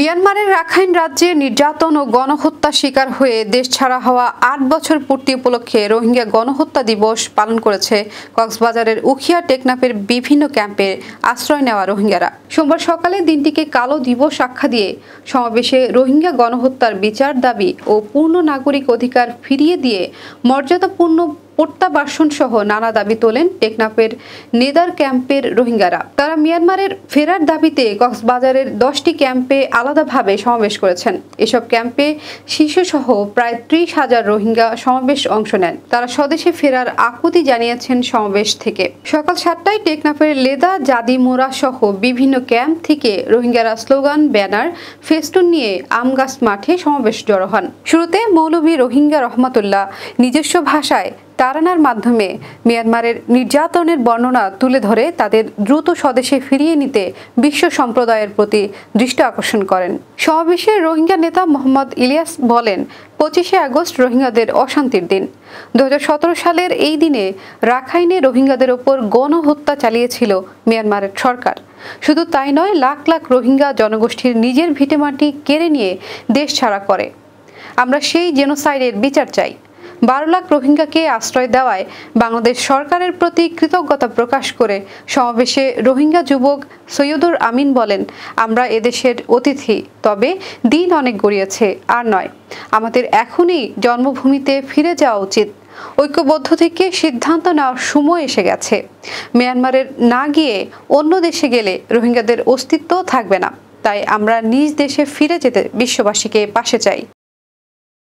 মিয়ানমারের রাখাইন রাজ্যে নির্যাতন ও গণহত্যার শিকার হয়ে দেশ ছাড়া হওয়া ৮ বছর পূর্তি উপলক্ষে রোহিঙ্গা গণহত্যা দিবস পালন করেছে কক্সবাজারের উখিয়া টেকনাফের বিভিন্ন ক্যাম্পে আশ্রয় নেওয়া রোহিঙ্গারা। সোমবার সকালে দিনটিকে কালো দিবস আখ্যা দিয়ে সমাবেশে রোহিঙ্গা গণহত্যার বিচার দাবি ও পূর্ণ নাগরিক অধিকার ফিরিয়ে দিয়ে মর্যাদাপূর্ণ প্রত্যাবাসন সহ নানা দাবি তোলেন টেকনাফের নেদার ক্যাম্পের রোহিঙ্গারা। তারা মিয়ানমারের ফেরার দাবিতে কক্সবাজারের 10টি ক্যাম্পে আলাদাভাবে সমাবেশ করেছেন। এসব ক্যাম্পে শিশুসহ প্রায় 30,000 রোহিঙ্গা সমাবেশ অংশ নেন। তারা স্বদেশে ফেরার আকুতি জানিয়েছেন সমাবেশ থেকে। সকাল 7টায় টেকনাফের লেদা জাদিমোরা সহ বিভিন্ন ক্যাম্প থেকে রোহিঙ্গারা স্লোগান, ব্যানার, ফেস্টুন নিয়ে আমগাছ মাঠে সমাবেশ জড়ো হন। শুরুতে মৌলভী রোহিঙ্গা রহমাতুল্লাহ নিজস্ব ভাষায় তারানার মাধ্যমে মিয়ানমারের নির্যাতনের বর্ণনা তুলে ধরে তাদের দ্রুত স্বদেশে ফিরিয়ে নিতে বিশ্ব সম্প্রদায়ের প্রতি দৃষ্টি আকর্ষণ করেন। সমাবেশে রোহিঙ্গা নেতা মোহাম্মদ ইলিয়াস বলেন, 25শে আগস্ট রোহিঙ্গাদের অশান্তির দিন। 2017 সালের এই দিনে রাখাইনে রোহিঙ্গাদের ওপর গণহত্যা চালিয়েছিল মিয়ানমারের সরকার। শুধু তাই নয়, লাখ লাখ রোহিঙ্গা জনগোষ্ঠীর নিজের ভিটেমাটি কেড়ে নিয়ে দেশ ছাড়া করে। আমরা সেই জেনোসাইডের বিচার চাই। 12 লাখ রোহিঙ্গাকে আশ্রয় দেওয়ায় বাংলাদেশ সরকারের প্রতি কৃতজ্ঞতা প্রকাশ করে সমাবেশে রোহিঙ্গা যুবক সৈয়দুর আমিন বলেন, আমরা এদেশের অতিথি, তবে দিন অনেক গড়িয়েছে, আর নয়। আমাদের এখনই জন্মভূমিতে ফিরে যাওয়া উচিত। ঐক্যবদ্ধ থেকে সিদ্ধান্ত নেওয়ার সময় এসে গেছে। মিয়ানমারের না গিয়ে অন্য দেশে গেলে রোহিঙ্গাদের অস্তিত্ব থাকবে না। তাই আমরা নিজ দেশে ফিরে যেতে বিশ্ববাসীকে পাশে চাই।